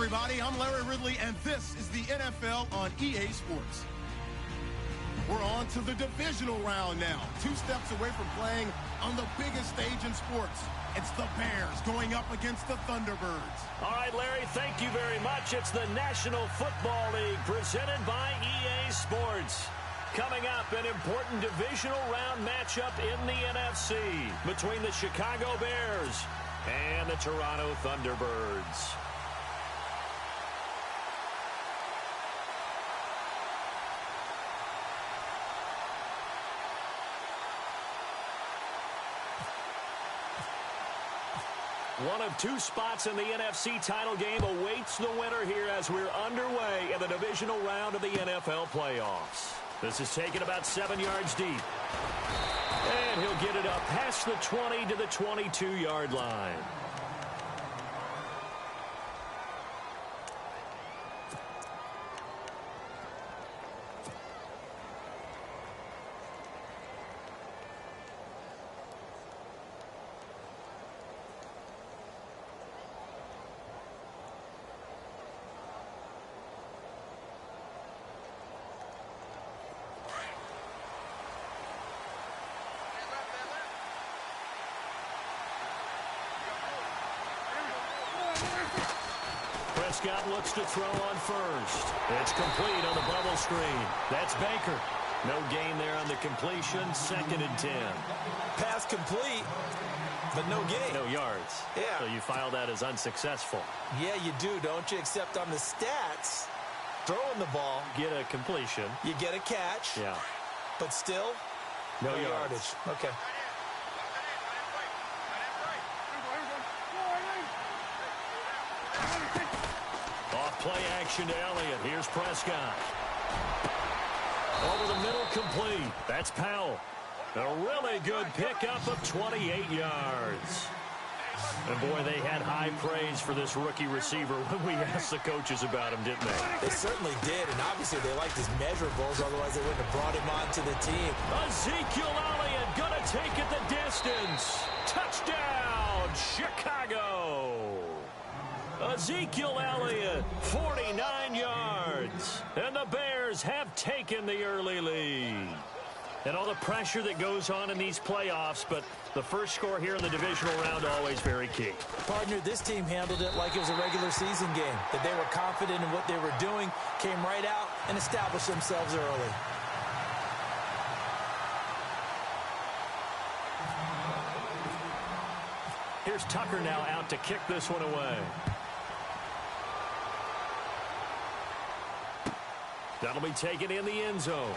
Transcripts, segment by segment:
everybody. I'm Larry Ridley, and this is the NFL on EA Sports. We're on to the divisional round now. 2 steps away from playing on the biggest stage in sports. It's the Bears going up against the Thunderbirds. All right, Larry, thank you very much. It's the National Football League presented by EA Sports. Coming up, an important divisional round matchup in the NFC between the Chicago Bears and the Toronto Thunderbirds. One of 2 spots in the NFC title game awaits the winner here as we're underway in the divisional round of the NFL playoffs. This is taken about 7 yards deep. And he'll get it up past the 20 to the 22-yard line. Prescott looks to throw on first. It's complete on the bubble screen. That's Baker. No gain there on the completion. 2nd and 10. Pass complete, but no gain. No yards. Yeah. So you file that as unsuccessful. Yeah, you do, don't you? Except on the stats, throwing the ball. Get a completion. You get a catch. Yeah. But still, no yardage. Okay. Play action to Elliott. Here's Prescott. Over the middle, complete. That's Powell. A really good pickup of 28 yards. And boy, they had high praise for this rookie receiver when we asked the coaches about him, didn't they? They certainly did, and obviously they liked his measurables, otherwise they wouldn't have brought him onto the team. Ezekiel Elliott gonna take it the distance. Touchdown, Chicago. Ezekiel Elliott, 49 yards. And the Bears have taken the early lead. And all the pressure that goes on in these playoffs, but the first score here in the divisional round always very key. Partner, this team handled it like it was a regular season game, that they were confident in what they were doing, came right out and established themselves early. Here's Tucker now out to kick this one away. That'll be taken in the end zone.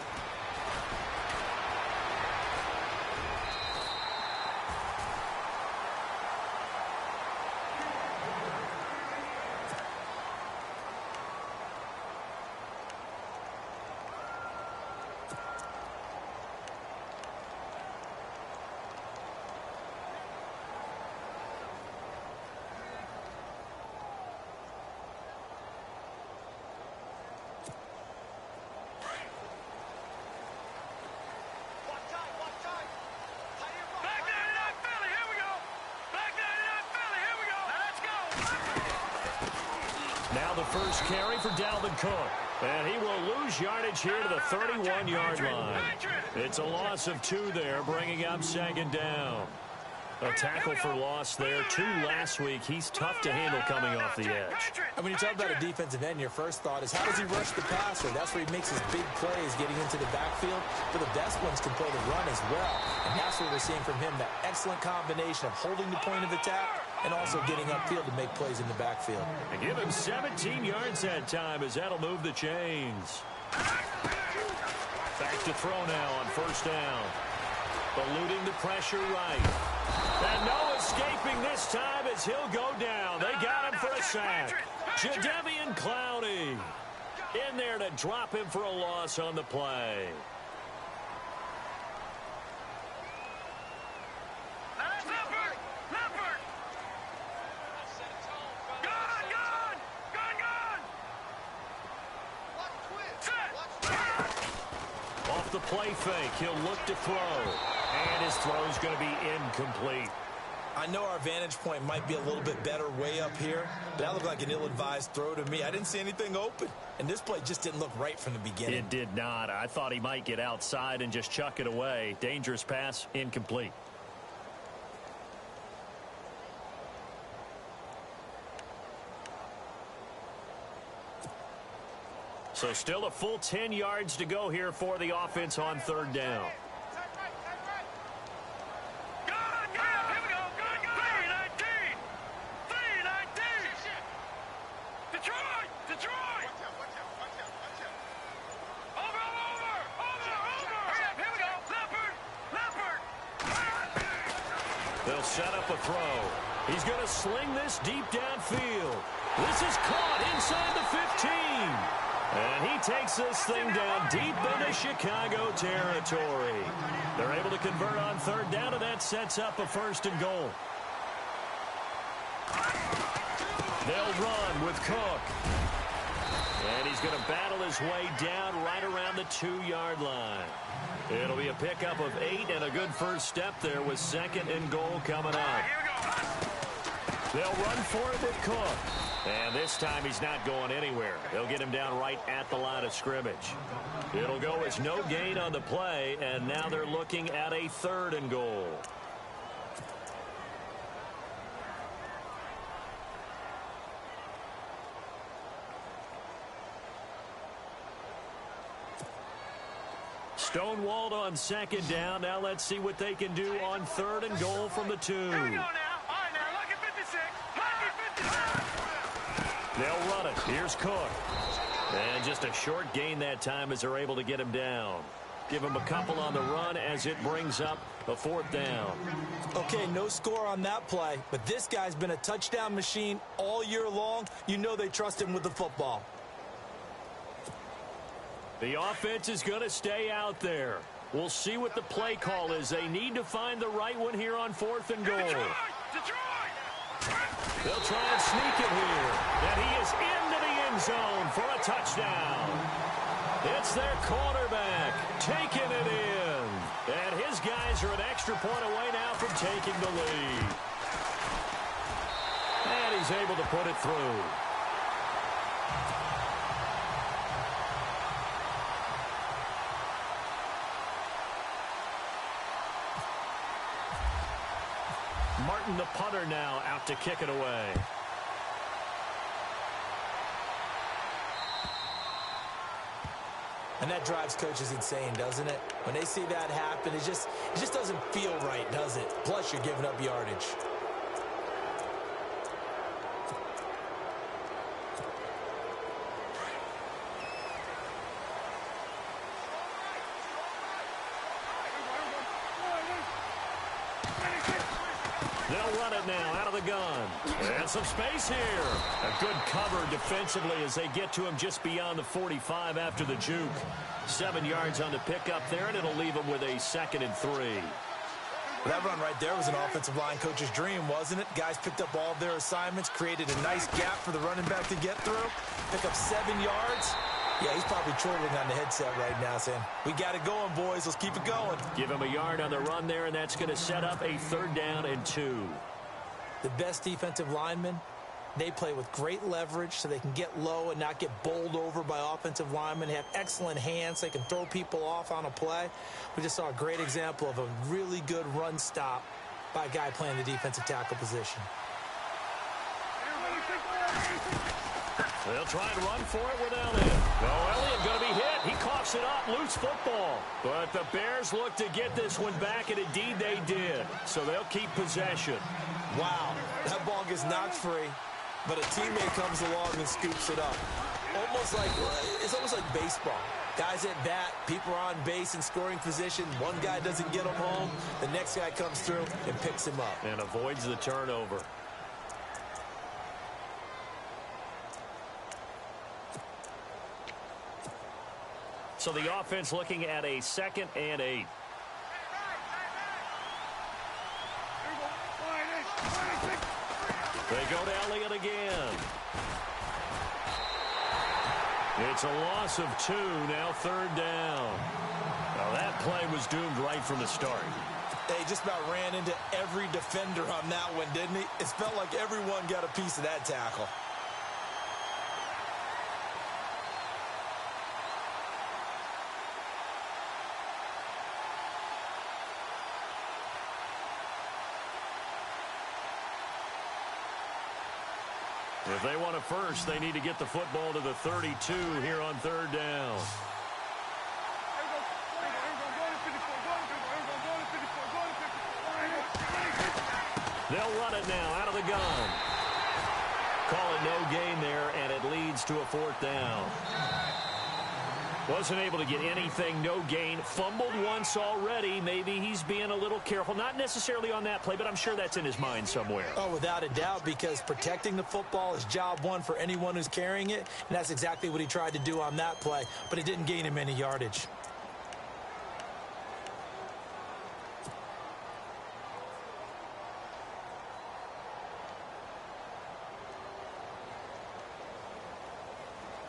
Now the first carry for Dalvin Cook. And he will lose yardage here to the 31-yard line. It's a loss of 2 there, bringing up 2nd down. A tackle for loss there. 2 last week. He's tough to handle coming off the edge. And when you talk about a defensive end, your first thought is, how does he rush the passer? That's where he makes his big plays getting into the backfield. But the best ones can play the run as well. And that's what we're seeing from him, that excellent combination of holding the point of attack and also getting upfield to make plays in the backfield. And give him 17 yards that time, as that'll move the chains. Back to throw now on first down. Eluding the pressure right. And no escaping this time as he'll go down. They got him for a sack. Jadeveon Clowney in there to drop him for a loss on the play. Off the play fake, he'll look to throw. And his throw's going to be incomplete. I know our vantage point might be a little bit better way up here, but that looked like an ill-advised throw to me. I didn't see anything open, and this play just didn't look right from the beginning. It did not. I thought he might get outside and just chuck it away. Dangerous pass, incomplete. So still a full 10 yards to go here for the offense on third down. They'll set up a throw. He's going to sling this deep downfield. This is caught inside the 15. And he takes this thing down deep into Chicago territory. They're able to convert on third down, and that sets up a 1st and goal. They'll run with Cook. And he's going to battle his way down right around the 2-yard line. It'll be a pickup of 8 and a good first step there with 2nd and goal coming up. They'll run for it with Cook. And this time he's not going anywhere. They'll get him down right at the line of scrimmage. It'll go as no gain on the play, and now they're looking at a 3rd and goal. Stonewalled on 2nd down. Now let's see what they can do on 3rd and goal from the 2. Here we go now. All right, now, lucky 56. Lucky 56. They'll run it. Here's Cook. And just a short gain that time as they're able to get him down. Give him a couple on the run as it brings up a 4th down. Okay, no score on that play, but this guy's been a touchdown machine all year long. You know they trust him with the football. The offense is going to stay out there. We'll see what the play call is. They need to find the right one here on 4th and goal. Detroit! They'll try and sneak it here. And he is into the end zone for a touchdown. It's their quarterback taking it in. And his guys are an extra point away now from taking the lead. And he's able to put it through. Martin, the punter, now out to kick it away. And that drives coaches insane, doesn't it? When they see that happen, it just doesn't feel right, does it? Plus, you're giving up yardage. They'll run it now out of the gun. And some space here. A good cover defensively as they get to him just beyond the 45 after the juke. 7 yards on the pickup there, and it'll leave him with a 2nd and 3. That run right there was an offensive line coach's dream, wasn't it? Guys picked up all of their assignments, created a nice gap for the running back to get through. Pick up 7 yards. Yeah, he's probably chortling on the headset right now saying, we got it going, boys. Let's keep it going. Give him a yard on the run there, and that's going to set up a 3rd down and 2. The best defensive linemen, they play with great leverage so they can get low and not get bowled over by offensive linemen. They have excellent hands. They can throw people off on a play. We just saw a great example of a really good run stop by a guy playing the defensive tackle position. They'll try and run for it with Elliott. No, Elliott going to be hit. He coughs it up. Loose football. But the Bears look to get this one back, and indeed they did. So they'll keep possession. Wow, that ball gets knocked free, but a teammate comes along and scoops it up. It's almost like baseball. Guys at bat, people are on base in scoring position. One guy doesn't get him home. The next guy comes through and picks him up. And avoids the turnover. So the offense looking at a 2nd and 8. They go to Elliott again. It's a loss of 2, now 3rd down. Now that play was doomed right from the start. He just about ran into every defender on that one, didn't he? It felt like everyone got a piece of that tackle. If they want it first, they need to get the football to the 32 here on third down. They'll run it now out of the gun. Call it no gain there, and it leads to a fourth down. Wasn't able to get anything, no gain. Fumbled once already. Maybe he's being a little careful. Not necessarily on that play, but I'm sure that's in his mind somewhere. Oh, without a doubt, because protecting the football is job one for anyone who's carrying it, and that's exactly what he tried to do on that play, but it didn't gain him any yardage.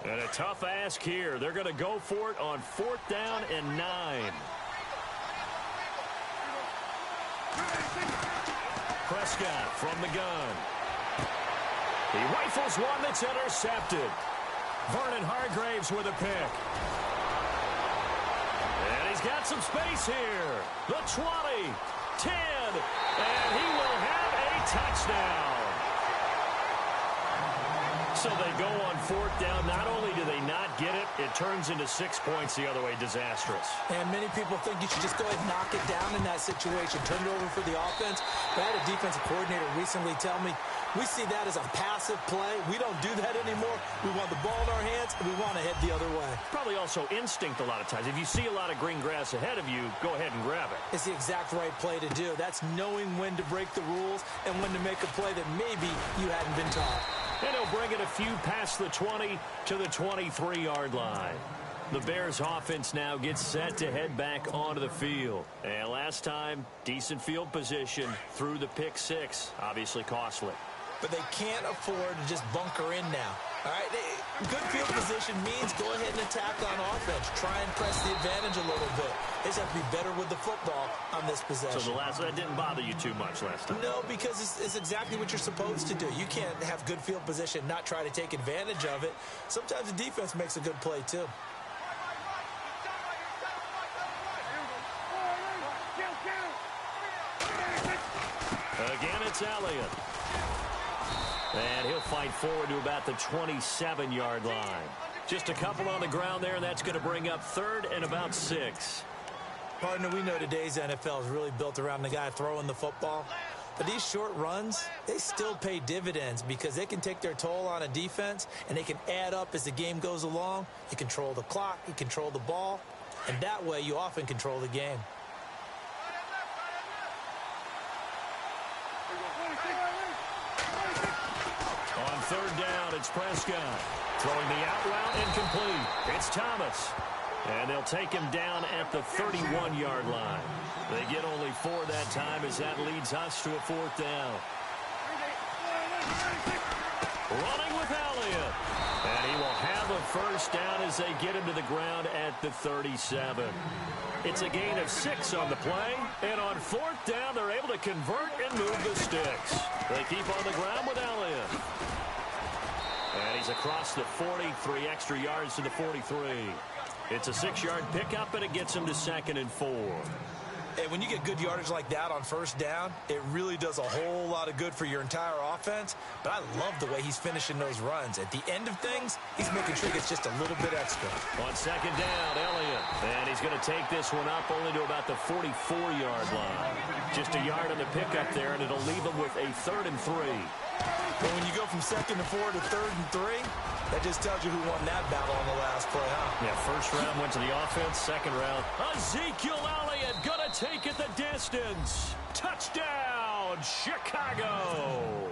And a tough ask here. They're going to go for it on fourth down and 9. Prescott from the gun. He rifles one that's intercepted. Vernon Hargraves with a pick. And he's got some space here. The 20, 10, and he will have a touchdown. So they go on fourth down. Not only do they not get it, it turns into 6 points the other way. Disastrous. And many people think you should just go ahead and knock it down in that situation. Turn it over for the offense. But I had a defensive coordinator recently tell me, we see that as a passive play. We don't do that anymore. We want the ball in our hands, and we want to head the other way. Probably also instinct a lot of times. If you see a lot of green grass ahead of you, go ahead and grab it. It's the exact right play to do. That's knowing when to break the rules and when to make a play that maybe you hadn't been taught. And he'll bring it a few past the 20 to the 23-yard line. The Bears offense now gets set to head back onto the field. And last time, decent field position through the pick six. Obviously costly. But they can't afford to just bunker in now. All right, good field position means go ahead and attack on offense. Try and press the advantage a little bit. They just have to be better with the football on this possession. So that didn't bother you too much last time? No, because it's exactly what you're supposed to do. You can't have good field position, not try to take advantage of it. Sometimes the defense makes a good play, too. Again, it's Elliott. And he'll fight forward to about the 27-yard line. Just a couple on the ground there, and that's going to bring up third and about 6. Partner, we know today's NFL is really built around the guy throwing the football. But these short runs, they still pay dividends because they can take their toll on a defense, and they can add up as the game goes along. You control the clock, you control the ball, and that way you often control the game. On third down, it's Prescott. Throwing the out route incomplete. It's Thomas. And they'll take him down at the 31-yard line. They get only 4 that time as that leads us to a fourth down. Running with Elliott. And he will have a first down as they get him to the ground at the 37. It's a gain of 6 on the play. And on fourth down, they're able to convert and move the sticks. They keep on the ground with Elliott. And he's across the 43 extra yards to the 43. It's a 6-yard pickup, and it gets him to 2nd and 4. Hey, when you get good yardage like that on first down, it really does a whole lot of good for your entire offense. But I love the way he's finishing those runs. At the end of things, he's making sure he gets just a little bit extra. On second down, Elliott. And he's going to take this one up only to about the 44-yard line. Just a yard on the pickup there, and it'll leave him with a 3rd and 3. But when you go from 2nd and 4 to 3rd and 3, that just tells you who won that battle on the last play, huh? Yeah, first round went to the offense. Second round, Ezekiel Elliott going to take it the distance. Touchdown, Chicago.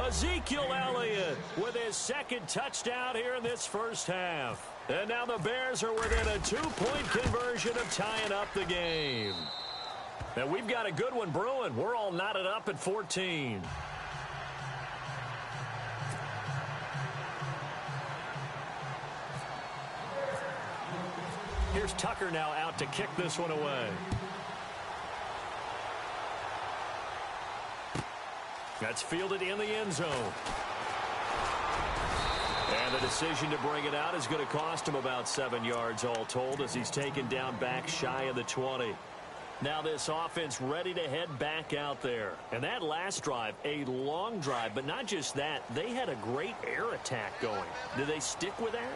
Ezekiel Elliott with his 2nd touchdown here in this first half. And now the Bears are within a 2-point conversion of tying up the game. And we've got a good one brewing. We're all knotted up at 14. Here's Tucker now out to kick this one away. That's fielded in the end zone. And the decision to bring it out is going to cost him about 7 yards all told as he's taken down back shy of the 20. Now this offense ready to head back out there. And that last drive, a long drive, but not just that. They had a great air attack going. Do they stick with that?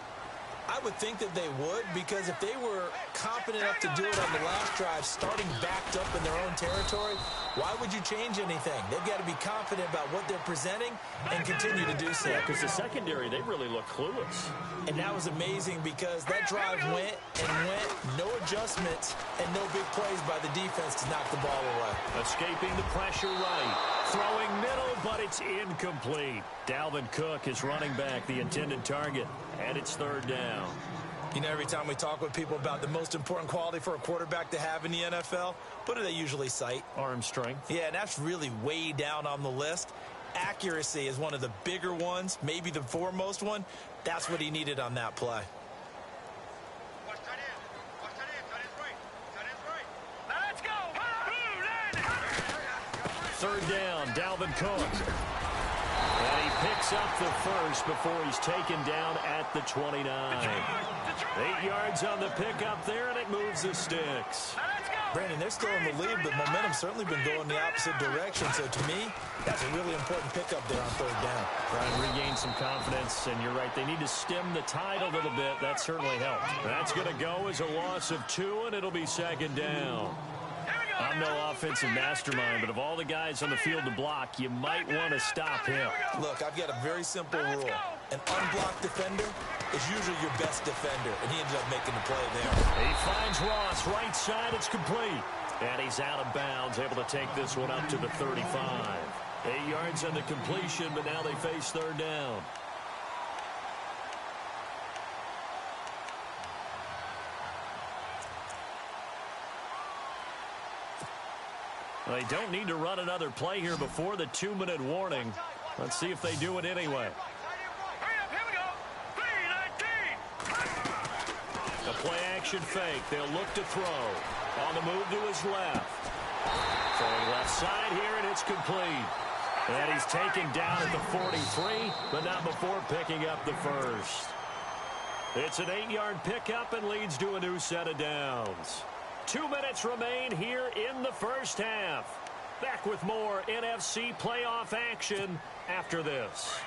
I would think that they would, because if they were confident enough to do it on the last drive, starting backed up in their own territory, why would you change anything? They've got to be confident about what they're presenting and continue to do so. Yeah, because the secondary, they really look clueless. And that was amazing because that drive went and went, no adjustments, and no big plays by the defense to knock the ball away. Escaping the pressure right. Throwing middle, but it's incomplete. Dalvin Cook is running back, the intended target, and it's third down. You know, every time we talk with people about the most important quality for a quarterback to have in the NFL, what do they usually cite? Arm strength. Yeah, and that's really way down on the list. Accuracy is one of the bigger ones, maybe the foremost one. That's what he needed on that play. Let's go. Third down, Dalvin Cook. And he picks up the first before he's taken down at the 29. 8 yards on the pickup there, and it moves the sticks. Brandon, they're still in the lead, but momentum's certainly been going the opposite direction. So to me, that's a really important pickup there on third down. Trying to regain some confidence, and you're right, they need to stem the tide a little bit. That certainly helped. That's going to go as a loss of 2, and it'll be second down. I'm no offensive mastermind, but of all the guys on the field to block, you might want to stop him. Look, I've got a very simple rule. An unblocked defender is usually your best defender, and he ended up making the play there. He finds Ross, right side, it's complete. And he's out of bounds, able to take this one up to the 35. 8 yards on the completion, but now they face third down. They don't need to run another play here before the 2-minute warning. Let's see if they do it anyway. Here we go. 3-19. The play action fake. They'll look to throw. On the move to his left. Throwing left side here, and it's complete. And he's taken down at the 43, but not before picking up the first. It's an 8-yard pickup and leads to a new set of downs. 2 minutes remain here in the first half. Back with more NFC playoff action after this.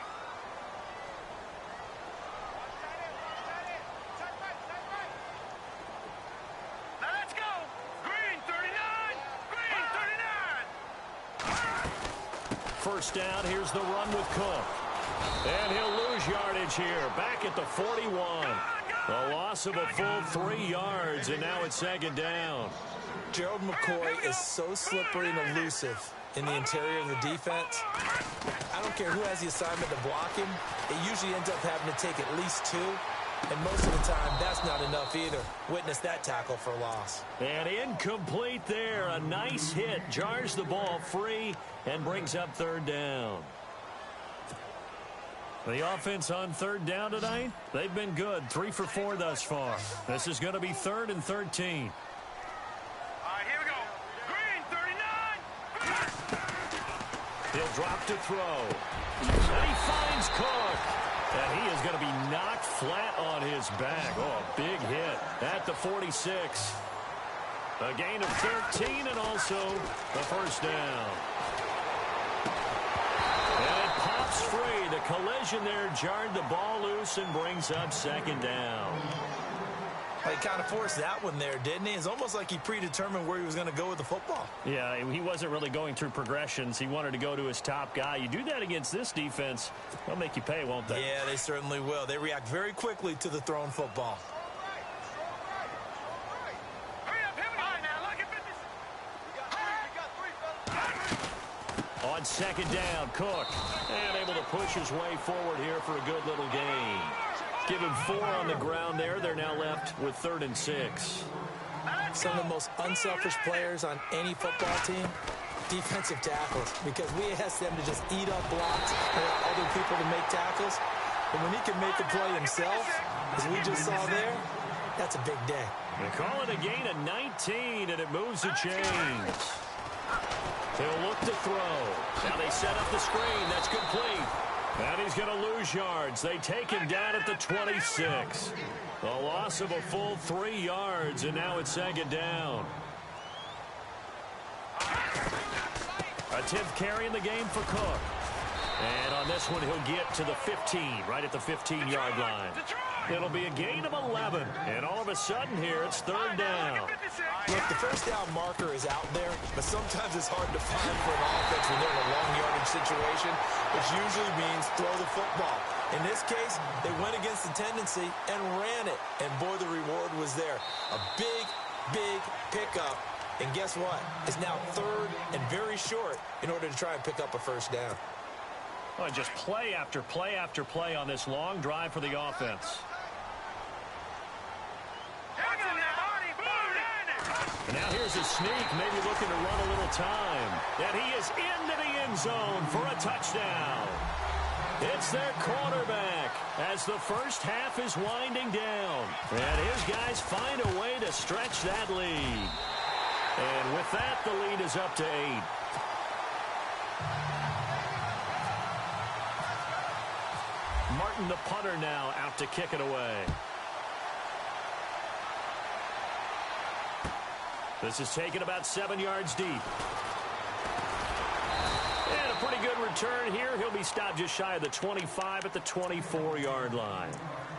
Let's go. Green 39. Green 39. First down, here's the run with Cook. And he'll lose yardage here, back at the 41. A loss of a full 3 yards, and now it's second down. Gerald McCoy is so slippery and elusive in the interior of the defense. I don't care who has the assignment to block him. It usually ends up having to take at least 2. And most of the time, that's not enough either. Witness that tackle for loss. And incomplete there. A nice hit. Jars the ball free and brings up third down. The offense on third down tonight, they've been good. 3 for 4 thus far. This is going to be 3rd and 13. All right, here we go. Green 39. He'll drop to throw. And he finds Cook. And he is going to be knocked flat on his back. Oh, a big hit at the 46. A gain of 13 and also the first down. And it pops free. The collision there jarred the ball loose and brings up second down. Well, he kind of forced that one there, didn't he? It's almost like he predetermined where he was going to go with the football. Yeah, he wasn't really going through progressions. He wanted to go to his top guy. You do that against this defense, they'll make you pay, won't they? Yeah, they certainly will. They react very quickly to the thrown football. On second down, Cook. And able to push his way forward here for a good little gain. Give him 4 on the ground there. They're now left with 3rd and 6. Some of the most unselfish players on any football team, defensive tackles. Because we ask them to just eat up blocks and allow other people to make tackles. But when he can make a play himself, as we just saw there, that's a big day. They call it a gain of 19, and it moves the chains. He'll look to throw. Now they set up the screen. That's complete. And he's going to lose yards. They take him down at the 26. A loss of a full 3 yards, and now it's 2nd down. A 10th carry in the game for Cook. And on this one, he'll get to the 15, right at the 15-yard line. It'll be a gain of 11. And all of a sudden here, it's 3rd down. Look, the first down marker is out there, but sometimes it's hard to find for an offense when they're in a long yardage situation, which usually means throw the football. In this case, they went against the tendency and ran it. And, boy, the reward was there. A big, big pickup. And guess what? It's now 3rd and very short in order to try and pick up a first down. Well, just play after play after play on this long drive for the offense. And now here's a sneak, maybe looking to run a little time. And he is into the end zone for a touchdown. It's their quarterback as the first half is winding down. And his guys find a way to stretch that lead. And with that, the lead is up to 8. Martin, the punter, now out to kick it away. This is taken about 7 yards deep. And a pretty good return here. He'll be stopped just shy of the 25 at the 24-yard line.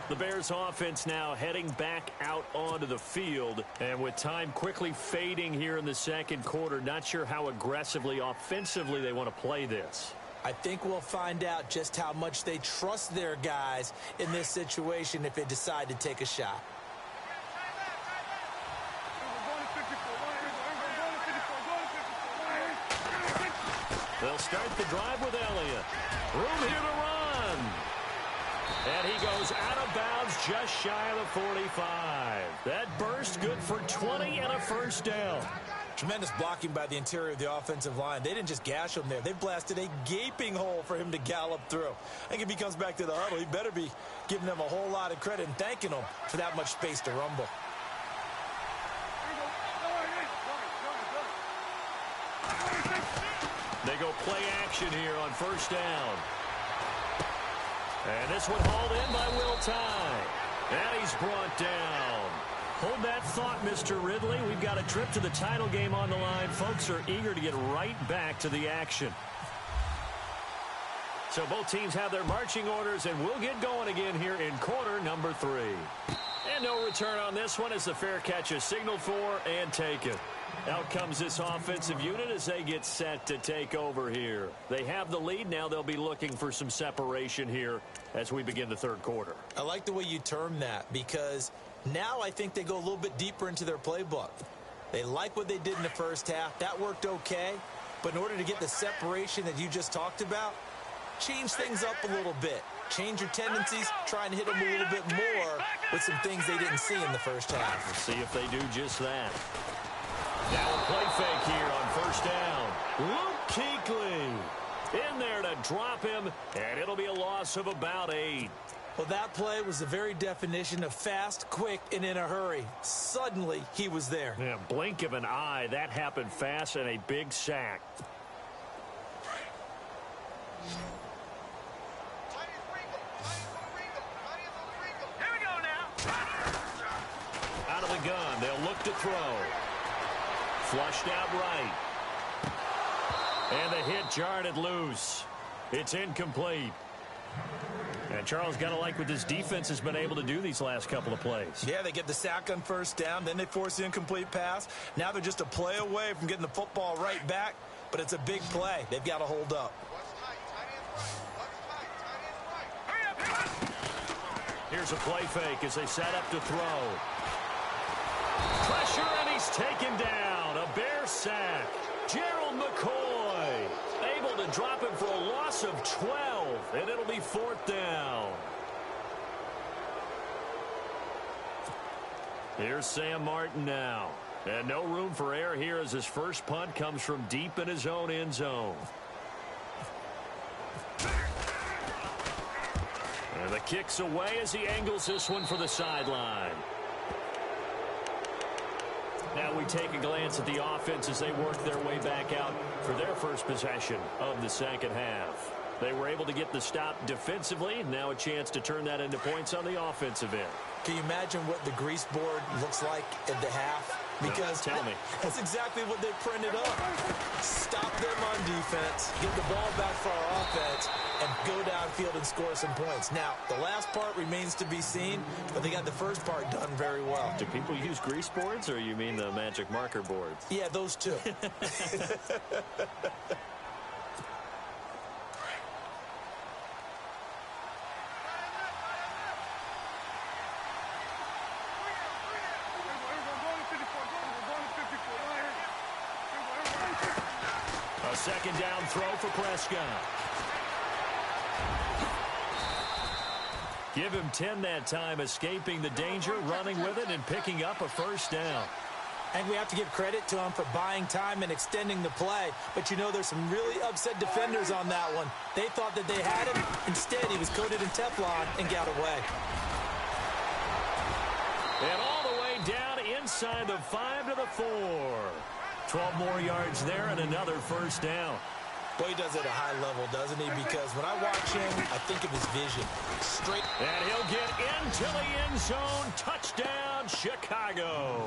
The Bears offense now heading back out onto the field. And with time quickly fading here in the second quarter, not sure how aggressively, offensively they want to play this. I think we'll find out just how much they trust their guys in this situation if they decide to take a shot. They'll start the drive with Elliott. Room here to run. And he goes out of bounds just shy of the 45. That burst good for 20 and a first down. Tremendous blocking by the interior of the offensive line. They didn't just gash him there. They blasted a gaping hole for him to gallop through. I think if he comes back to the huddle, he better be giving them a whole lot of credit and thanking them for that much space to rumble. They go play action here on first down. And this one hauled in by Will Tye. And he's brought down. Hold that thought, Mr. Ridley. We've got a trip to the title game on the line. Folks are eager to get right back to the action. So both teams have their marching orders, and we'll get going again here in quarter number 3. And no return on this one as the fair catch is signaled for and taken. Out comes this offensive unit as they get set to take over here. They have the lead. Now they'll be looking for some separation here as we begin the third quarter. I like the way you term that because now I think they go a little bit deeper into their playbook. They like what they did in the first half. That worked okay. But in order to get the separation that you just talked about, change things up a little bit. Change your tendencies, try and hit them a little bit more with some things they didn't see in the first half. Let's see if they do just that. Now a play fake here on first down. Luke Kuechly in there to drop him, and it'll be a loss of about 8. Well, that play was the very definition of fast, quick, and in a hurry. Suddenly, he was there. Yeah, blink of an eye. That happened fast and a big sack. Here we go now. Out of the gun, they'll look to throw. Flushed out right. And the hit jarred it loose. It's incomplete. And Charles, got to like what this defense has been able to do these last couple of plays. Yeah, they get the sack on first down, then they force the incomplete pass. Now they're just a play away from getting the football right back, but it's a big play. They've got to hold up. Here's a play fake as they set up to throw. Pressure, and he's taken down. A Bear sack. Gerald McCoy able to drop him for a loss of 12, and it'll be 4th down. Here's Sam Martin now. And no room for error here as his first punt comes from deep in his own end zone. And the kick's away as he angles this one for the sideline. Now And we take a glance at the offense as they work their way back out for their first possession of the second half. They were able to get the stop defensively. Now a chance to turn that into points on the offensive end. Can you imagine what the grease board looks like at the half? Because tell me. That's exactly what they printed up. Stop them on defense, get the ball back for our offense, and go downfield and score some points. Now, the last part remains to be seen, but they got the first part done very well. Do people use grease boards, or you mean the magic marker boards? Yeah, those two. A second down throw for Prescott. Give him 10 that time, escaping the danger, running with it, and picking up a first down. And we have to give credit to him for buying time and extending the play. But, you know, there's some really upset defenders on that one. They thought that they had him. Instead, he was coated in Teflon and got away. And all the way down inside the 5 to the 4. 12 more yards there and another first down. Boy, he does it at a high level, doesn't he? Because when I watch him, I think of his vision. Straight. And he'll get into the end zone. Touchdown, Chicago.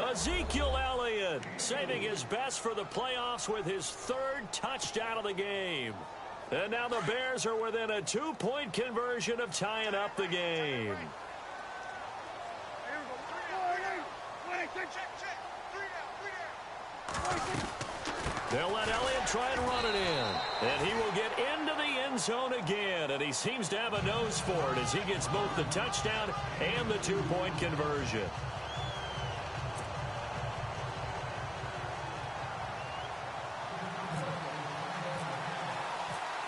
Ezekiel Elliott saving his best for the playoffs with his third touchdown of the game. And now the Bears are within a 2-point conversion of tying up the game. They'll let Elliott try and run it in. And he will get into the end zone again. And he seems to have a nose for it as he gets both the touchdown and the 2-point conversion.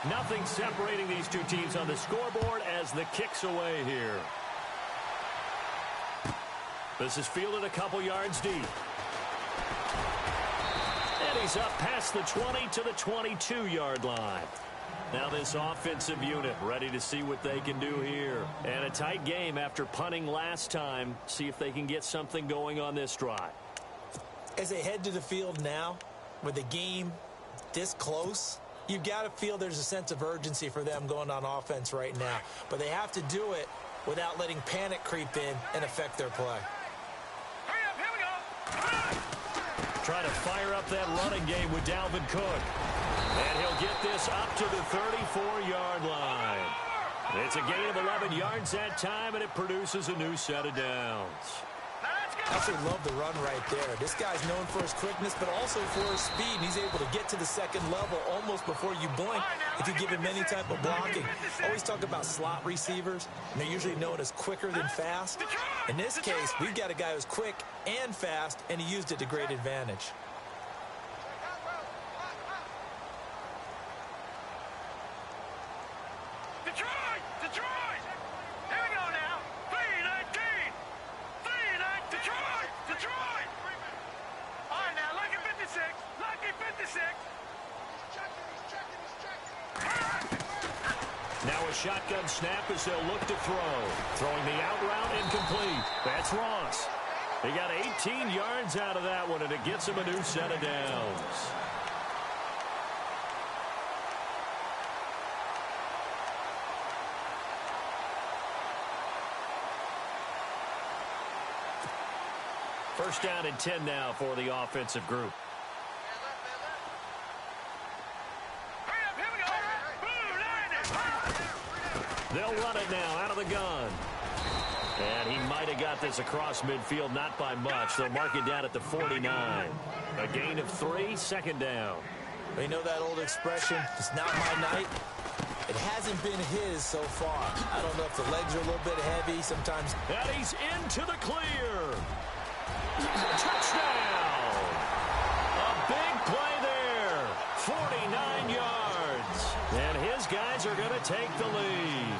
Nothing separating these two teams on the scoreboard as the kick's away here. This is fielded a couple yards deep. And he's up past the 20 to the 22-yard line. Now this offensive unit ready to see what they can do here. And a tight game after punting last time. See if they can get something going on this drive. As they head to the field now, with the game this close, you've got to feel there's a sense of urgency for them going on offense right now. But they have to do it without letting panic creep in and affect their play. Hurry up, here we go. Trying to fire up that running game with Dalvin Cook. And he'll get this up to the 34-yard line. It's a gain of 11 yards that time, and it produces a new set of downs. I absolutely love the run right there. This guy's known for his quickness, but also for his speed. And he's able to get to the second level almost before you blink if you give him any type of blocking. I always talk about slot receivers, and they're usually known as quicker than fast. In this case, we've got a guy who's quick and fast, and he used it to great advantage. Detroit! Here we go now. 3-19. Detroit! All right, now, lucky 56. Lucky 56. Now a shotgun snap as they'll look to throw. Throwing the out route incomplete. That's Ross. He got 18 yards out of that one, and it gets him a new set of downs. First down and 10 now for the offensive group. Hurry up, here we go. They'll run it now out of the gun. And he might have got this across midfield, not by much. They'll mark it down at the 49. A gain of 3, second down. You know that old expression, it's not my night? It hasn't been his so far. I don't know if the legs are a little bit heavy. Sometimes. And he's into the clear. Touchdown! A big play there. 49 yards. And his guys are going to take the lead.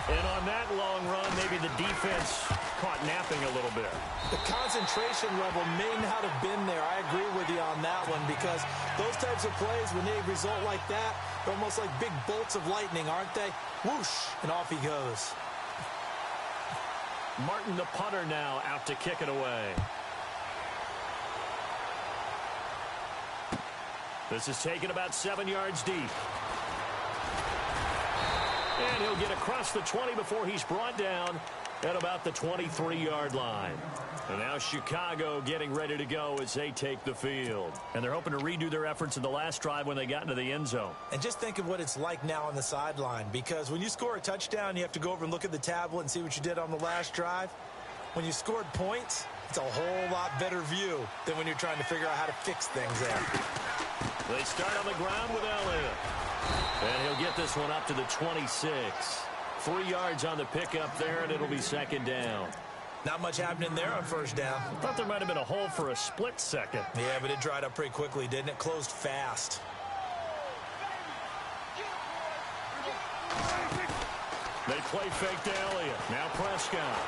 And on that long run, maybe the defense caught napping a little bit. The concentration level may not have been there. I agree with you on that one because those types of plays, when they result like that, they're almost like big bolts of lightning, aren't they? Whoosh, and off he goes. Martin, the punter, now out to kick it away. This is taken about 7 yards deep. And he'll get across the 20 before he's brought down at about the 23-yard line. And now Chicago getting ready to go as they take the field. And they're hoping to redo their efforts in the last drive when they got into the end zone. And just think of what it's like now on the sideline, because when you score a touchdown, you have to go over and look at the tablet and see what you did on the last drive. When you scored points, it's a whole lot better view than when you're trying to figure out how to fix things there. They start on the ground with Elliott. And he'll get this one up to the 26. 3 yards on the pickup there, and it'll be second down. Not much happening there on first down. I thought there might have been a hole for a split second. Yeah, but it dried up pretty quickly, didn't it? Closed fast. They play fake to Elliott. Now Prescott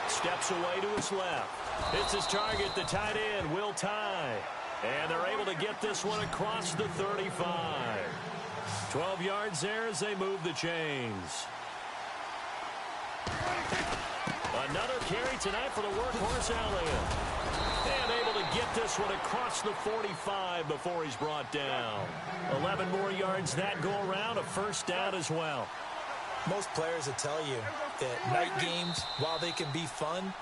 steps away to his left. It's his target, the tight end, Will Tye. And they're able to get this one across the 35. 12 yards there as they move the chains. Another carry tonight for the workhorse Elliott. And able to get this one across the 45 before he's brought down. 11 more yards that go around, a first down as well. Most players will tell you that night games, while they can be fun,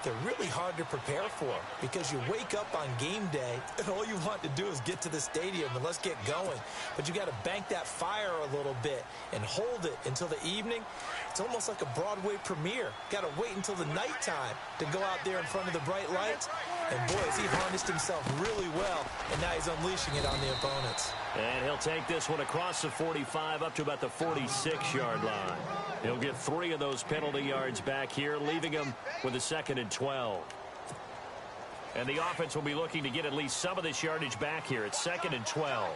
they're really hard to prepare for, because you wake up on game day and all you want to do is get to the stadium and let's get going. But you got to bank that fire a little bit and hold it until the evening. It's almost like a Broadway premiere. Got to wait until the nighttime to go out there in front of the bright lights. And boy, has he harnessed himself really well, and now he's unleashing it on the opponents. And he'll take this one across the 45 up to about the 46-yard line. He'll get 3 of those penalty yards back here, leaving him with a 2nd and 12. And the offense will be looking to get at least some of this yardage back here. It's 2nd and 12.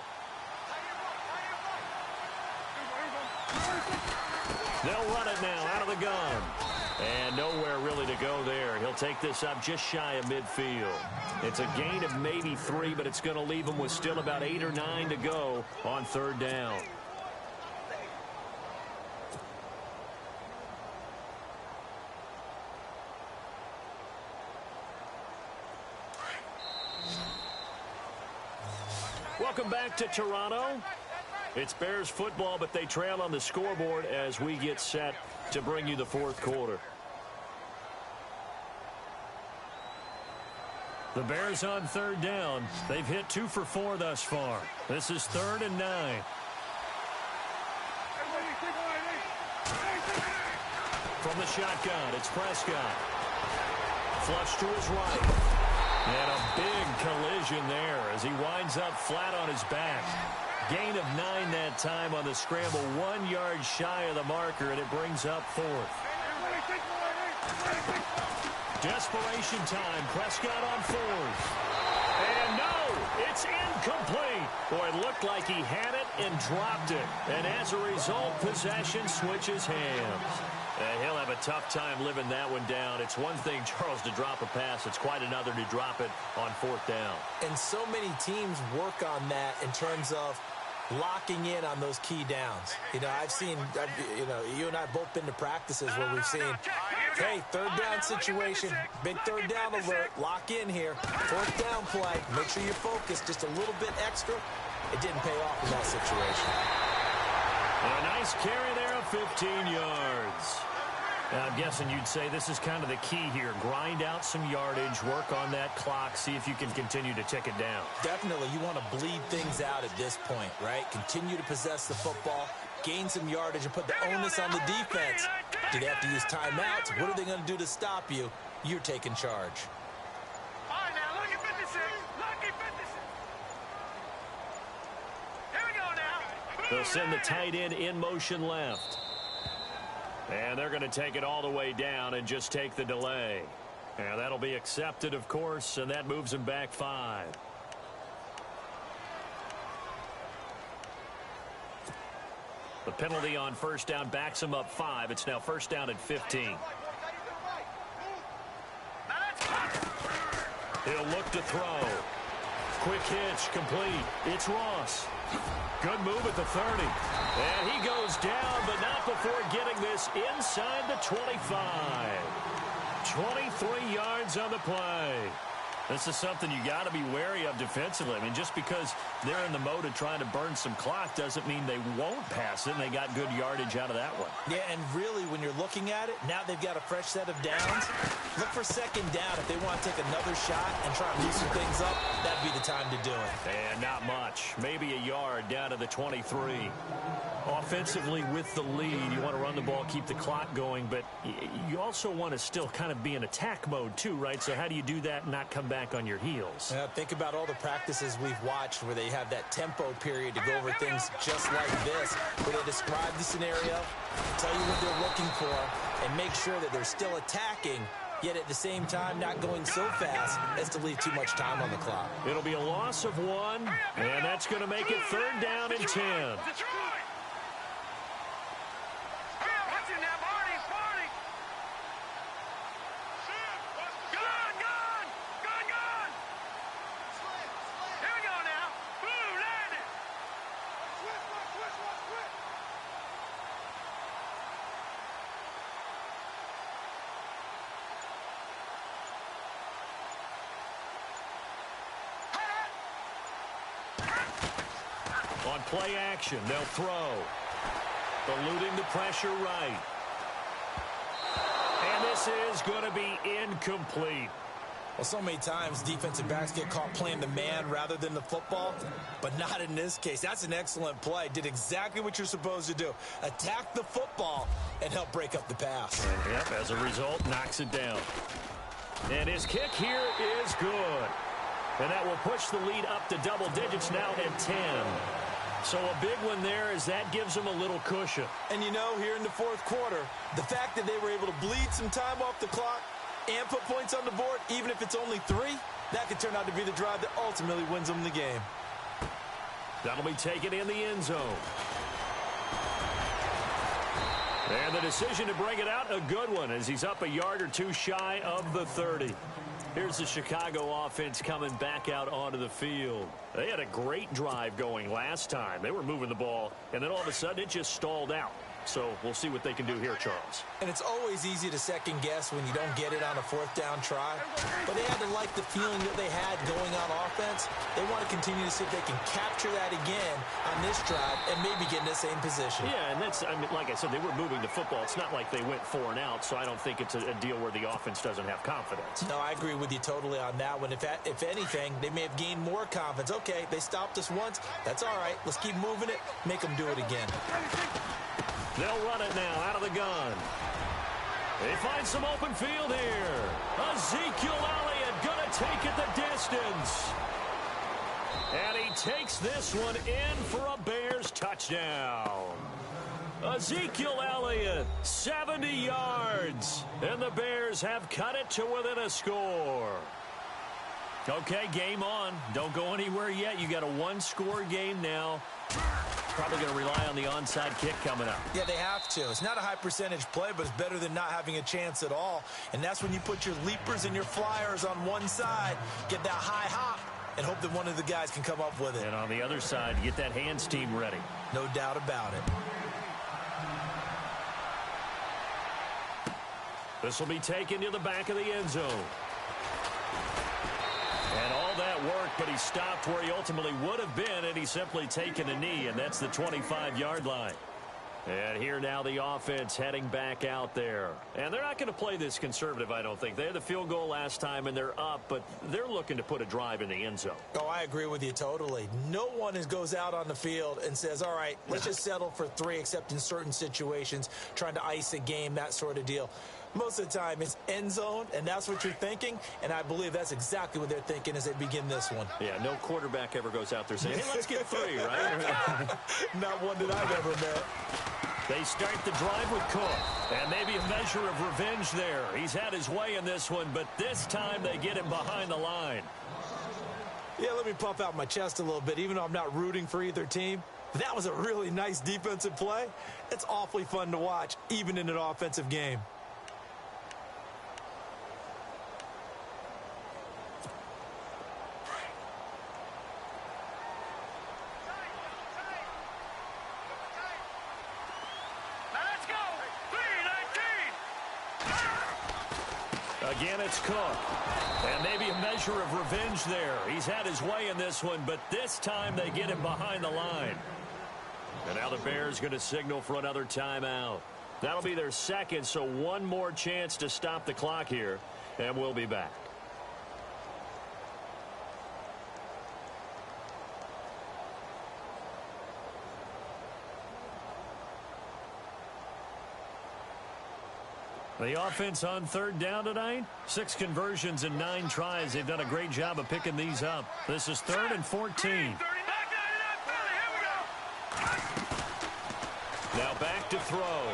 They'll run it now out of the gun. And nowhere really to go there. He'll take this up just shy of midfield. It's a gain of maybe 3, but it's going to leave him with still about 8 or 9 to go on third down. Welcome back to Toronto. It's Bears football, but they trail on the scoreboard as we get set to bring you the fourth quarter. The Bears on third down. They've hit 2 for 4 thus far. This is 3rd and 9. From the shotgun, it's Prescott. Flush to his right. And a big collision there as he winds up flat on his back. Gain of 9 that time on the scramble. 1 yard shy of the marker, and it brings up 4th. Desperation time. Prescott on 4th. And no, it's incomplete. Boy, it looked like he had it and dropped it. And as a result, possession switches hands. And he'll have a tough time living that one down. It's one thing, Charles, to drop a pass. It's quite another to drop it on 4th down. And so many teams work on that in terms of locking in on those key downs. I've seen, you and I have both been to practices where we've seen, hey, third down situation, big third down alert, lock in here, 4th down play, make sure you focus just a little bit extra. It didn't pay off in that situation. And a nice carry there of 15 yards. Now, I'm guessing you'd say this is kind of the key here. Grind out some yardage, work on that clock, see if you can continue to tick it down. Definitely. You want to bleed things out at this point, right? Continue to possess the football, gain some yardage, and put the onus on the defense. Do they have to use timeouts? What are they going to do to stop you? You're taking charge. All right, now, look at 56. Look at 56. Here we go now. They'll send the tight end in motion left. And they're going to take it all the way down and just take the delay. And that'll be accepted, of course, and that moves him back 5. The penalty on first down backs him up 5. It's now first down at 15. He'll look to throw. Quick hitch, complete. It's Ross. Good move at the 30. And he goes down, but not before getting this inside the 25. 23 yards on the play. This is something you got to be wary of defensively. I mean, just because they're in the mode of trying to burn some clock doesn't mean they won't pass it, and they got good yardage out of that one. Yeah, and really, when you're looking at it, now they've got a fresh set of downs. Look for second down. If they want to take another shot and try and loosen things up, that'd be the time to do it. And not much. Maybe a yard down to the 23. Offensively with the lead, you want to run the ball, keep the clock going, but you also want to still kind of be in attack mode too, right? So how do you do that and not come back on your heels? Think about all the practices we've watched where they have that tempo period to go over things just like this, where they describe the scenario, tell you what they're looking for, and make sure that they're still attacking, yet at the same time not going so fast as to leave too much time on the clock. It'll be a loss of 1, and that's going to make it 3rd down and 10. On play action, they'll throw. Eluding the pressure right. And this is going to be incomplete. Well, so many times defensive backs get caught playing the man rather than the football, but not in this case. That's an excellent play. Did exactly what you're supposed to do. Attack the football and help break up the pass. Yep, as a result, knocks it down. And his kick here is good. And that will push the lead up to double digits now at 10. So a big one there as that gives them a little cushion. And you know, here in the 4th quarter, the fact that they were able to bleed some time off the clock and put points on the board, even if it's only 3, that could turn out to be the drive that ultimately wins them the game. That'll be taken in the end zone. And the decision to bring it out, a good one, as he's up a yard or 2 shy of the 30. Here's the Chicago offense coming back out onto the field. They had a great drive going last time. They were moving the ball, and then all of a sudden it just stalled out. So we'll see what they can do here, Charles. And it's always easy to second guess when you don't get it on a 4th down try. But they had to like the feeling that they had going on offense. They want to continue to see if they can capture that again on this drive and maybe get in the same position. Yeah, and that's, I mean, like I said, they were moving the football. It's not like they went 4 and out, so I don't think it's a deal where the offense doesn't have confidence. No, I agree with you totally on that one. If anything, they may have gained more confidence. Okay, they stopped us once. That's all right. Let's keep moving it. Make them do it again. They'll run it now out of the gun. They find some open field here. Ezekiel Elliott going to take it the distance. And he takes this one in for a Bears touchdown. Ezekiel Elliott, 70 yards. And the Bears have cut it to within a score. Okay, game on. Don't go anywhere yet. You got a 1-score game now. Probably going to rely on the onside kick coming up. Yeah, they have to. It's not a high percentage play, but it's better than not having a chance at all. And that's when you put your leapers and your flyers on one side, get that high hop, and hope that one of the guys can come up with it. And on the other side, get that hands team ready. No doubt about it. This will be taken to the back of the end zone. And all that work, but he stopped where he ultimately would have been, and he's simply taken a knee, and that's the 25-yard line. And here now the offense heading back out there. And they're not going to play this conservative, I don't think. They had the field goal last time, and they're up, but they're looking to put a drive in the end zone. Oh, I agree with you totally. No one goes out on the field and says, all right, let's just settle for 3, except in certain situations, trying to ice a game, that sort of deal. Most of the time, it's end zone, and that's what you're thinking, and I believe that's exactly what they're thinking as they begin this one. Yeah, no quarterback ever goes out there saying, hey, let's get 3, right? Not one that I've ever met. They start the drive with Cook, and maybe a measure of revenge there. He's had his way in this one, but this time they get him behind the line. Yeah, let me puff out my chest a little bit, even though I'm not rooting for either team. That was a really nice defensive play. It's awfully fun to watch, even in an offensive game. Again, it's Cook. And maybe a measure of revenge there. He's had his way in this one, but this time they get him behind the line. And now the Bears going to signal for another timeout. That'll be their second, so one more chance to stop the clock here, and we'll be back. The offense on third down tonight, 6 conversions and 9 tries. They've done a great job of picking these up. This is 3rd and 14. Now back to throw.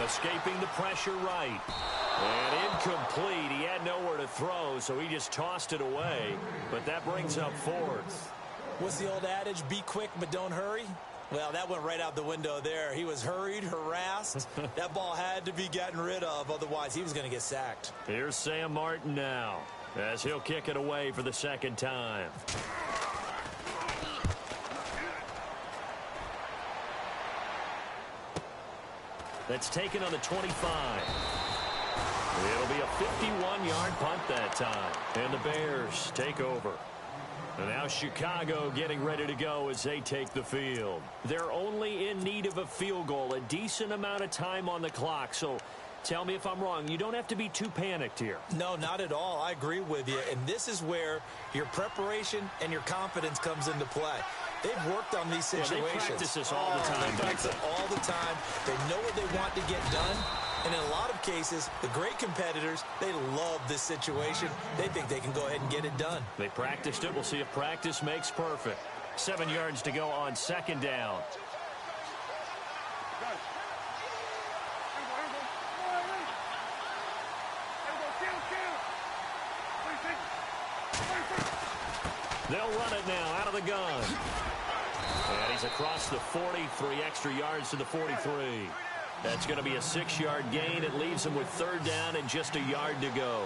Escaping the pressure right. And incomplete. He had nowhere to throw, so he just tossed it away. But that brings up 4th. What's the old adage? Be quick, but don't hurry. Well, that went right out the window there. He was hurried, harassed. That ball had to be gotten rid of, otherwise he was going to get sacked. Here's Sam Martin now, as he'll kick it away for the second time. That's taken on the 25. It'll be a 51-yard punt that time, and the Bears take over. And now Chicago getting ready to go as they take the field. They're only in need of a field goal, a decent amount of time on the clock. So tell me if I'm wrong. You don't have to be too panicked here. No, not at all. I agree with you. And this is where your preparation and your confidence comes into play. They've worked on these situations. Yeah, they practice this all the time. They practice it all the time. They know what they want to get done. And in a lot of cases, the great competitors, they love this situation. They think they can go ahead and get it done. They practiced it. We'll see if practice makes perfect. 7 yards to go on second down. They'll run it now out of the gun. And he's across the 40, 3 extra yards to the 43. That's going to be a 6-yard gain. It leaves him with third down and just a yard to go.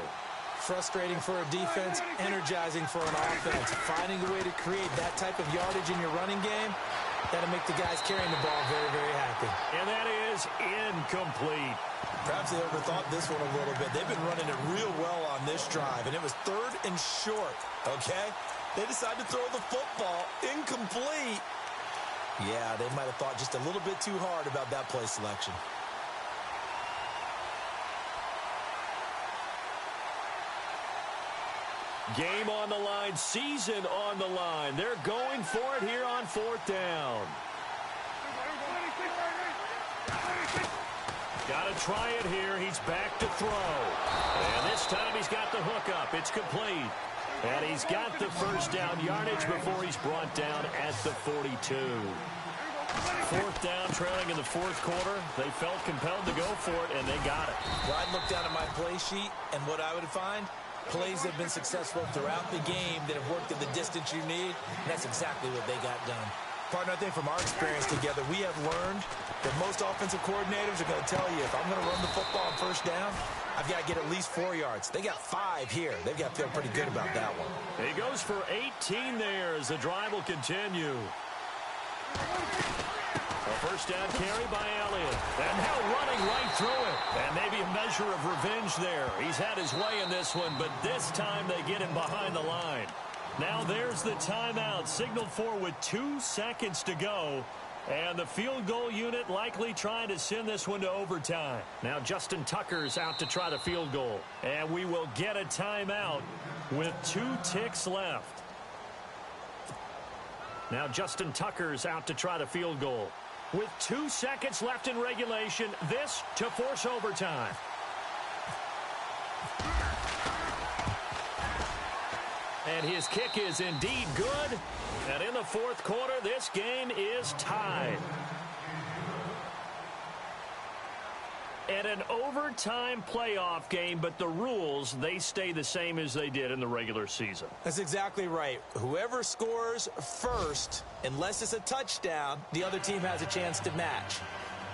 Frustrating for a defense, energizing for an offense. Finding a way to create that type of yardage in your running game, that'll make the guys carrying the ball very, very happy. And that is incomplete. Perhaps they overthought this one a little bit. They've been running it real well on this drive, and it was 3rd and short, okay? They decided to throw the football incomplete. Yeah, they might have thought just a little bit too hard about that play selection. Game on the line, season on the line. They're going for it here on 4th down. Got to try it here. He's back to throw. And this time he's got the hook up. It's complete. And he's got the first down yardage before he's brought down at the 42. 4th down, trailing in the 4th quarter. They felt compelled to go for it, and they got it. Well, I'd look down at my play sheet, and what I would find, plays that have been successful throughout the game that have worked at the distance you need, and that's exactly what they got done. Partner, I think from our experience together, we have learned that most offensive coordinators are going to tell you, if I'm going to run the football on first down, I've got to get at least 4 yards. They got 5 here. They've got to feel pretty good about that one. He goes for 18 there as the drive will continue. A first down carry by Elliott. And now running right through it. And maybe a measure of revenge there. He's had his way in this one, but this time they get him behind the line. Now there's the timeout, signaled for with 2 seconds to go. And the field goal unit likely trying to send this one to overtime. Now Justin Tucker's out to try the field goal. And we will get a timeout with 2 ticks left. Now Justin Tucker's out to try the field goal. With 2 seconds left in regulation, this to force overtime. And his kick is indeed good. And in the 4th quarter, this game is tied. And an overtime playoff game, but the rules, they stay the same as they did in the regular season. That's exactly right. Whoever scores first, unless it's a touchdown, the other team has a chance to match.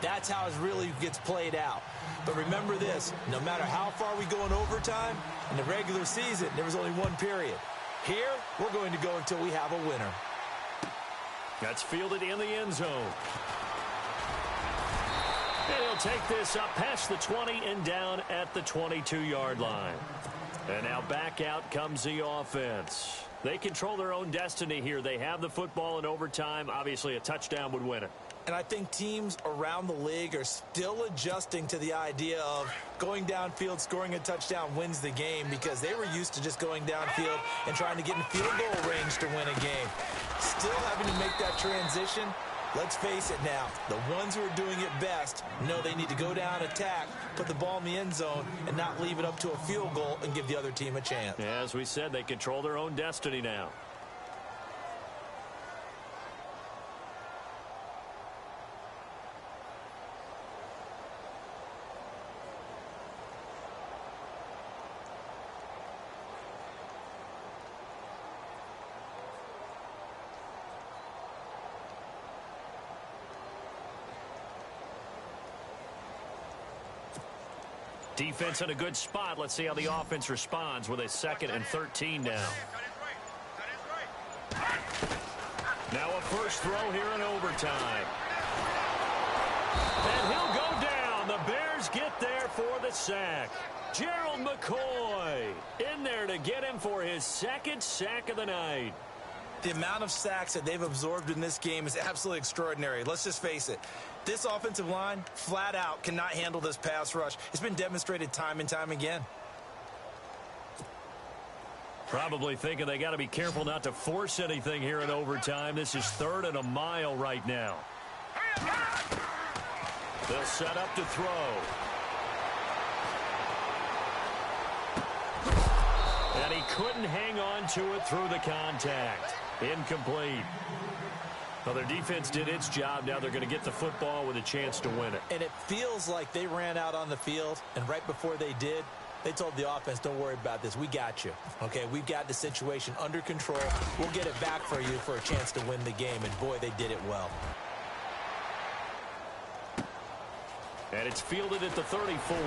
That's how it really gets played out. But remember this, no matter how far we go in overtime, in the regular season, there was only 1 period. Here, we're going to go until we have a winner. That's fielded in the end zone. And he'll take this up past the 20 and down at the 22-yard line. And now back out comes the offense. They control their own destiny here. They have the football in overtime. Obviously, a touchdown would win it. And I think teams around the league are still adjusting to the idea of going downfield, scoring a touchdown wins the game, because they were used to just going downfield and trying to get in field goal range to win a game. Still having to make that transition. Let's face it now, the ones who are doing it best know they need to go down, attack, put the ball in the end zone, and not leave it up to a field goal and give the other team a chance. As we said, they control their own destiny now. Defense in a good spot. Let's see how the offense responds with a 2nd and 13 now. Now a first throw here in overtime. And he'll go down. The Bears get there for the sack. Gerald McCoy in there to get him for his 2nd sack of the night. The amount of sacks that they've absorbed in this game is absolutely extraordinary. Let's just face it. This offensive line, flat out, cannot handle this pass rush. It's been demonstrated time and time again. Probably thinking they got to be careful not to force anything here in overtime. This is 3rd and a mile right now. They'll set up to throw. And he couldn't hang on to it through the contact. Incomplete. Well, their defense did its job. Now they're going to get the football with a chance to win it. And it feels like they ran out on the field, and right before they did, they told the offense, don't worry about this. We got you. Okay, we've got the situation under control. We'll get it back for you for a chance to win the game. And, boy, they did it well. And it's fielded at the 34.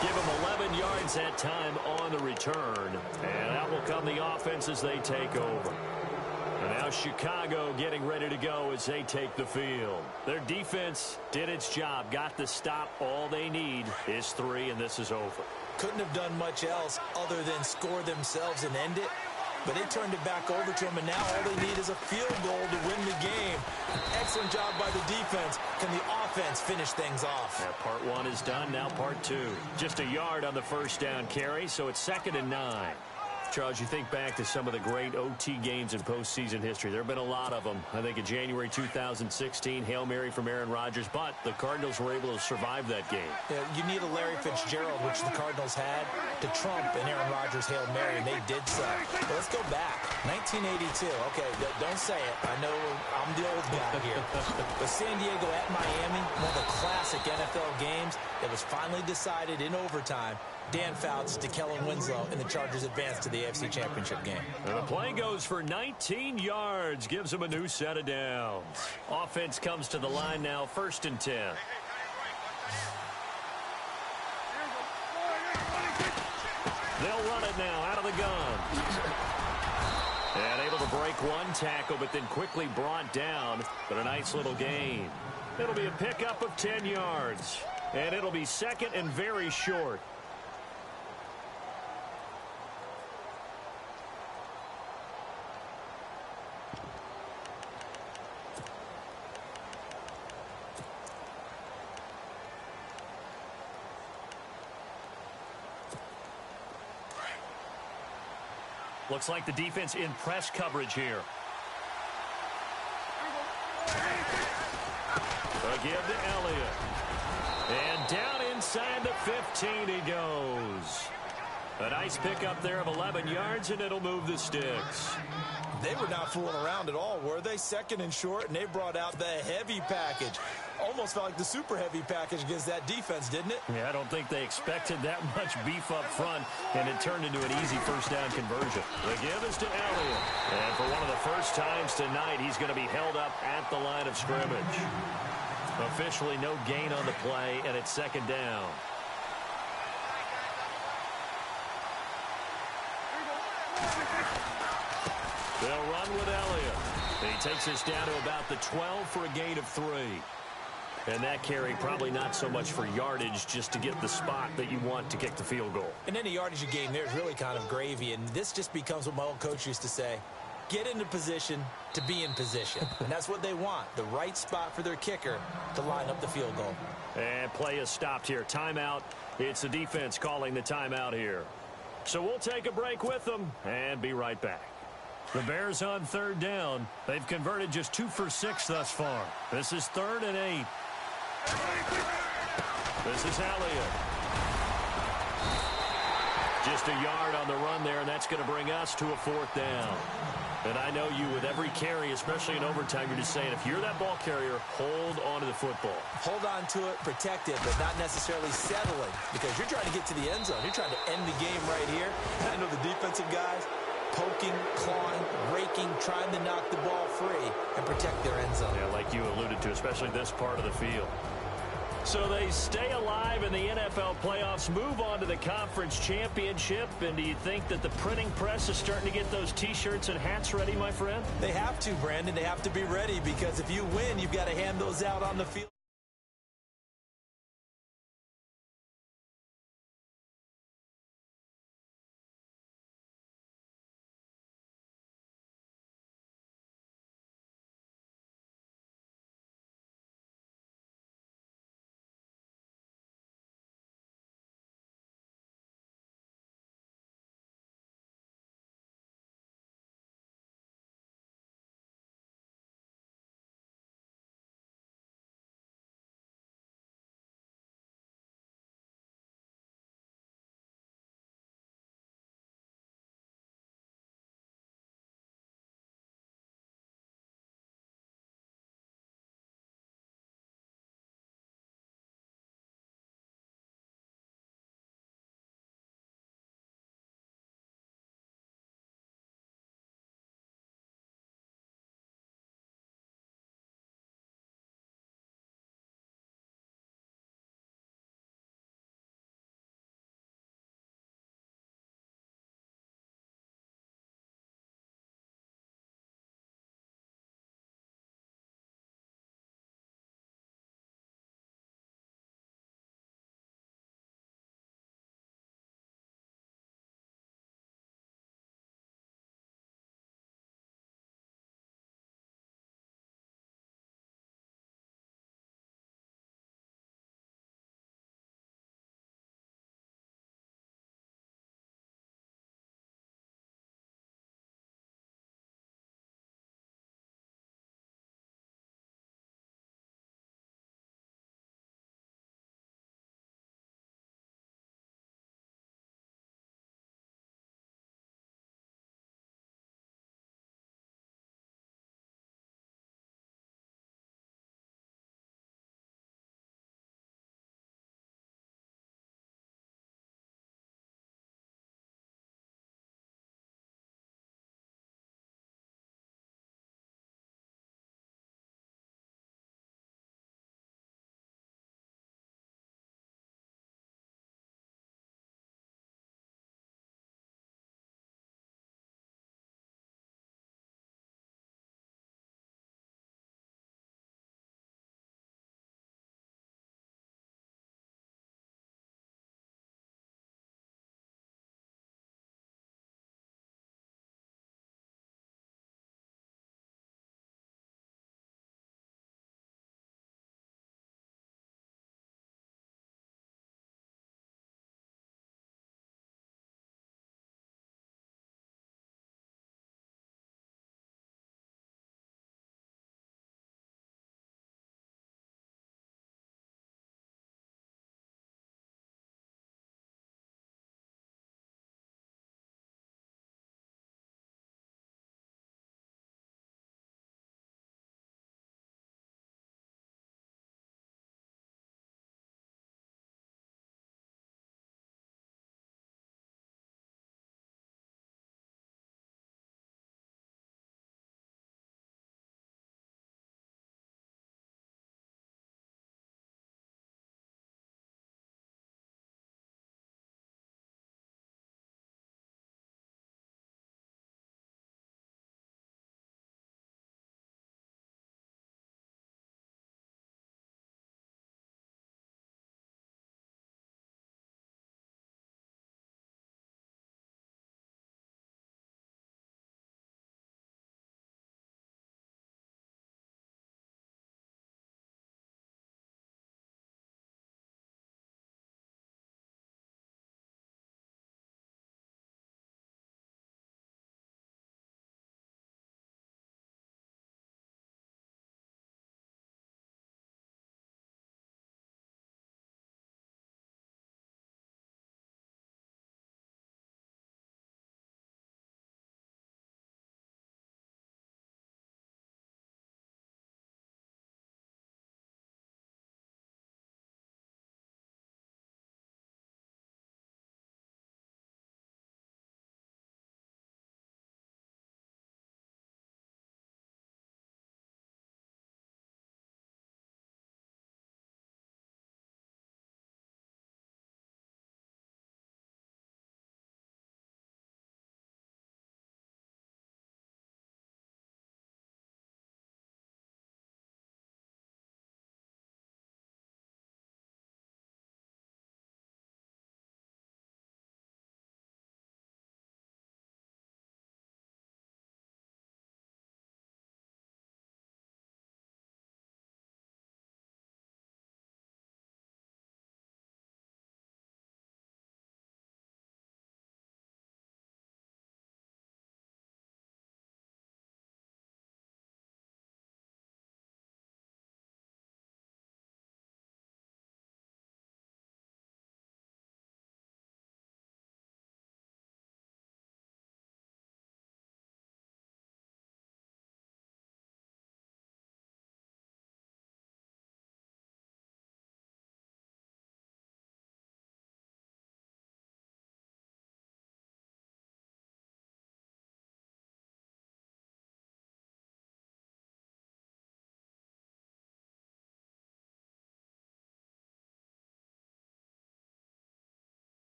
Give him 11 yards that time on the return. And out will come the offense as they take over. And now Chicago getting ready to go as they take the field. Their defense did its job, got the stop. All they need is 3, and this is over. Couldn't have done much else other than score themselves and end it. But they turned it back over to them, and now all they need is a field goal to win the game. Excellent job by the defense. Can the offense finish things off? Yeah, part 1 is done, now part 2. Just a yard on the first down carry, so it's 2nd and 9. Charles, you think back to some of the great OT games in postseason history. There have been a lot of them. I think in January 2016, Hail Mary from Aaron Rodgers, but the Cardinals were able to survive that game. Yeah, you need a Larry Fitzgerald, which the Cardinals had, to trump an Aaron Rodgers Hail Mary, and they did so. But let's go back. 1982. Okay, don't say it. I know I'm the old guy here. But San Diego at Miami, one of the classic NFL games that was finally decided in overtime. Dan Fouts to Kellen Winslow, and the Chargers advance to the AFC Championship game. And the play goes for 19 yards, gives them a new set of downs. Offense comes to the line now, 1st and 10. They'll run it now out of the gun. And able to break one tackle, but then quickly brought down. But a nice little gain. It'll be a pickup of 10 yards. And it'll be 2nd and very short. Looks like the defense in press coverage here. A give to Elliott. And down inside the 15 he goes. A nice pickup there of 11 yards, and it'll move the sticks. They were not fooling around at all, were they? 2nd and short, and they brought out the heavy package. Almost felt like the super heavy package against that defense, didn't it? Yeah, I don't think they expected that much beef up front, and it turned into an easy first down conversion. The give is to Elliott. And for one of the first times tonight, he's going to be held up at the line of scrimmage. Officially no gain on the play, and it's 2nd down. They'll run with Elliott. He takes us down to about the 12 for a gain of 3. And that carry probably not so much for yardage, just to get the spot that you want to kick the field goal. And any yardage you gain there is really kind of gravy, and this just becomes what my old coach used to say: get into position to be in position. And that's what they want, the right spot for their kicker to line up the field goal. And play is stopped here. Timeout. It's the defense calling the timeout here. So we'll take a break with them and be right back. The Bears on third down. They've converted just 2 for 6 thus far. This is 3rd and 8. This is Elliott. Just a yard on the run there, and that's going to bring us to a 4th down. And I know you, with every carry, especially in overtime, you're just saying, if you're that ball carrier, hold on to the football. Hold on to it, protect it, but not necessarily settling, because you're trying to get to the end zone. You're trying to end the game right here. And I know the defensive guys poking, clawing, raking, trying to knock the ball free and protect their end zone. Yeah, like you alluded to, especially this part of the field. So they stay alive in the NFL playoffs, move on to the conference championship. And do you think that the printing press is starting to get those T-shirts and hats ready, my friend? They have to, Brandon. They have to be ready, because if you win, you've got to hand those out on the field.